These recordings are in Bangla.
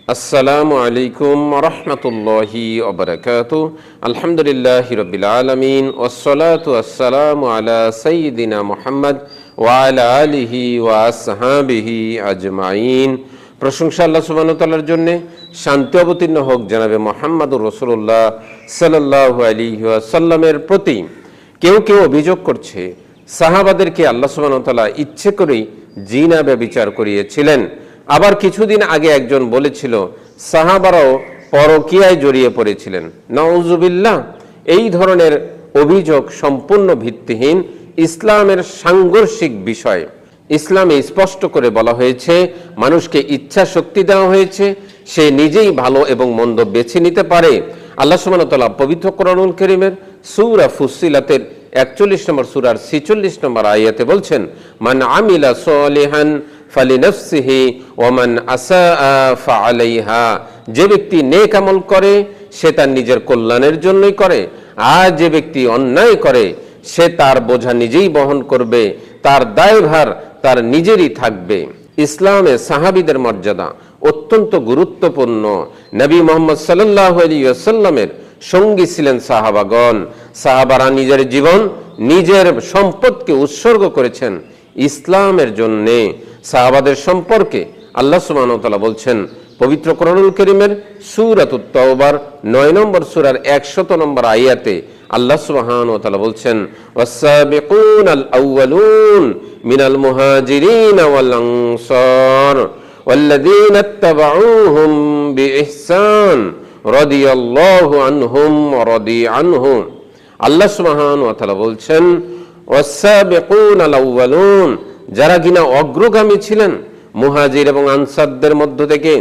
আসসালামু আলাইকুম রাহমাতুল্লাহি ওয়া বারাকাতুহু। আলহামদুলিল্লাহি রাব্বিল আলামিন ওয়াসসালাতু ওয়াসসালামু আলা সাইয়্যিদিনা মুহাম্মদ ওয়া আলা আলিহি ওয়া আসহাবিহি আজমাইন। প্রশংসা আল্লাহ সুবহানাহু ওয়া তাআলার জন্য, শান্তি অবতীর্ণ হোক জনাবে মুহাম্মদুর রাসূলুল্লাহ সাল্লাল্লাহু আলাইহি ওয়াসাল্লামের প্রতি। কেউ কেউ অভিযোগ করছে সাহাবাদেরকে আল্লাহ সুবহানাহু ওয়া তাআলা ইচ্ছে করেই জিনা ব্যভিচার করিয়েছিলেন। আবার কিছুদিন আগে একজন বলেছিল সাহাবারাও পরকীয়ায় জড়িয়ে পড়েছিলেন। নাউজুবিল্লাহ। এই ধরনের অভিযোগ সম্পূর্ণ ভিত্তিহীন, ইসলামের সাংঘর্ষিক বিষয়। ইসলামে স্পষ্ট করে বলা হয়েছে মানুষকে ইচ্ছা শক্তি দেওয়া হয়েছে, সে নিজেই ভালো এবং মন্দ বেছে নিতে পারে। আল্লাহ সুবহানাহু ওয়া তাআলা পবিত্র কোরআনুল কারীমের সূরা ফুসসিলাতের 41 নম্বর সূরার 46 নম্বর আয়াতে বলছেন, মান আমিলা সলিহান ফালিনাফসিহি ওয়া মান আসাআ ফাআলাইহা। যে ব্যক্তি নেক আমল করে সে তার নিজের কল্যাণের জন্যই করে, আর যে ব্যক্তি অন্যায় করে সে তার বোঝা নিজেই বহন করবে, তার দায়ভার তার নিজেরই থাকবে। ইসলামে সাহাবীদের মর্যাদা অত্যন্ত গুরুত্বপূর্ণ। নবী মুহাম্মদ সাল্লাল্লাহু আলাইহি ওয়াসাল্লামের সঙ্গী ছিলেন সাহাবাগণ। সাহাবারা নিজের জীবন, নিজের সম্পদকে উৎসর্গ করেছেন ইসলামের জন্যে। সাহাবাদের সম্পর্কে আল্লাহ সুবহানাহু ওয়া তাআলা বলছেন পবিত্র কোরআনুল কারীমের সূরাতুত তাওবার 9 নম্বর সূরার 100 নম্বর আয়াতে আল্লাহ সুবহানাহু ওয়া তাআলা বলছেন, ওয়াস-সাবিকুনাল আউয়ালুন মিনাল মুহাজিরিন ওয়াল আনসার ওয়াল্লাযীনা ইত্তাবাউহুম বিইহসান রাদিয়াল্লাহু আনহুম ওয়া রাদি আনহু। আল্লাহ সুবহানাহু ওয়া তাআলা বলছেন ওয়াস-সাবিকুনাল আউয়ালুন, যারা কিনা অগ্রগামী ছিলেন মুহাজির এবং আনসারদের মধ্য থেকে,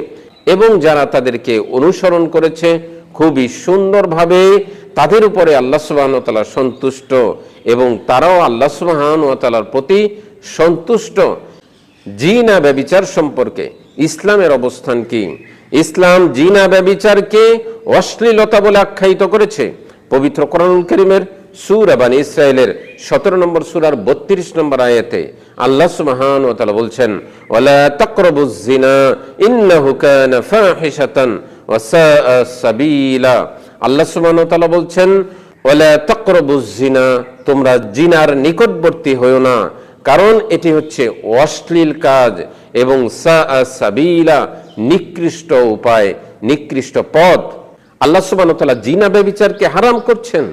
এবং যারা তাদেরকে অনুসরণ করেছে খুবই সুন্দরভাবে, তাদের উপরে আল্লাহ সুবহানাহু ওয়া তাআলা সন্তুষ্ট এবং তারাও আল্লাহ সুবহানাহু ওয়া তাআলার প্রতি সন্তুষ্ট। জিনা ব্যভিচার সম্পর্কে ইসলামের অবস্থান কি? ইসলাম জিনা ব্যভিচারকে অশ্লীলতা বলে আখ্যায়িত করেছে। পবিত্র কোরআনুল কারীমের সূরা বানী ইসরাঈলের 17 নম্বর সূরার 32 নম্বর আয়াতে আল্লাহ সুবহানাহু ওয়া তাআলা বলছেন, ওয়ালা তাকরাবুজ জিনা ইন্নাহু কানা ফাহিশাতান ওয়া সাআ সাবিলা। আল্লাহ সুবহানাহু ওয়া তাআলা বলছেন, ওয়ালা তাকরাবুজ জিনা, তোমরা জিনার নিকটবর্তী হয়ো না, কারণ এটি হচ্ছে অশ্লীল কাজ এবং সাআ সাবিলা, নিকৃষ্ট উপায়, নিকৃষ্ট পথ। আল্লাহ সুবহানাহু ওয়া তাআলা জিনা ব্যভিচারকে হারাম করছেন।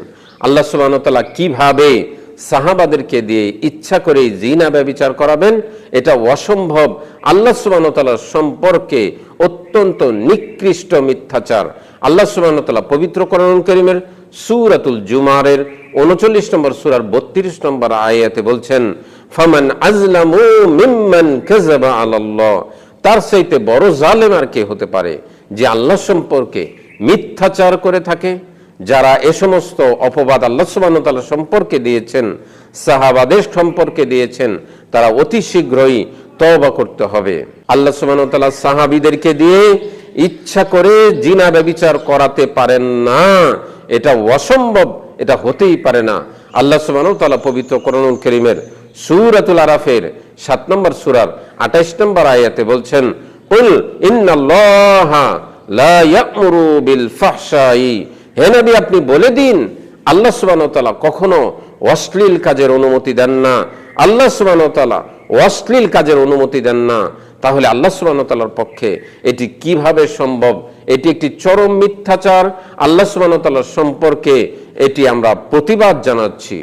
আল্লাহ সুবহানাহু ওয়া তাআলা কিভাবে সাহাবাদেরকে দিয়ে ইচ্ছা করে জিনা ব্যভিচার করাবেন? এটা অসম্ভব। আল্লাহ সুবহানাহু ওয়া তাআলার সম্পর্কে অত্যন্ত নিকৃষ্ট মিথ্যাচার। আল্লাহ সুবহানাহু ওয়া তাআলা পবিত্র কোরআনুল কারীমের সূরাতুল জুমারের 39 নম্বর সূরার 32 নম্বর আয়াতে বলছেন, ফামান আযলামু মিম্মান কাযাবা আলাল্লাহ। তার চাইতে বড় জালেম আর কে হতে পারে যে আল্লাহ সম্পর্কে মিথ্যাচার করে থাকে? যারা এ সমস্ত অপবাদ আল্লাহ সুবহানাহু ওয়া তাআলা সম্পর্কে দিয়েছেন, সাহাবাদের সম্পর্কে দিয়েছেন, তারা অতি শীঘ্রই তওবা করতে হবে। আল্লাহ সুবহানাহু ওয়া তাআলা সাহাবীদেরকে দিয়ে ইচ্ছা করে জিনা ব্যভিচার করাতে পারেন না, এটা অসম্ভব, এটা হতেই পারে না। আল্লাহ সুবহানাহু ওয়া তাআলা পবিত্র কোরআনুল কারীমের সূরাতুল আরাফের 7 নম্বর সূরার 28 নম্বর আয়াতে বলছেন, কুল ইন্নাল্লাহা লা ইয়া'মুরু বিল ফাহশাই। হে নবী, আপনি বলে দিন আল্লাহ সুবহানাহু ওয়া তাআলা কখনো অশ্লীল কাজের অনুমতি দেন না। আল্লাহ সুবহানাহু ওয়া তাআলা অশ্লীল কাজের অনুমতি দেন না। তাহলে আল্লাহ সুবহানাহু ওয়া তাআলার পক্ষে এটি কিভাবে সম্ভব? এটি একটি চরম মিথ্যাচার। আল্লাহ সুবহানাহু ওয়া তাআলার সম্পর্কে এটি আমরা প্রতিবাদ জানাচ্ছি।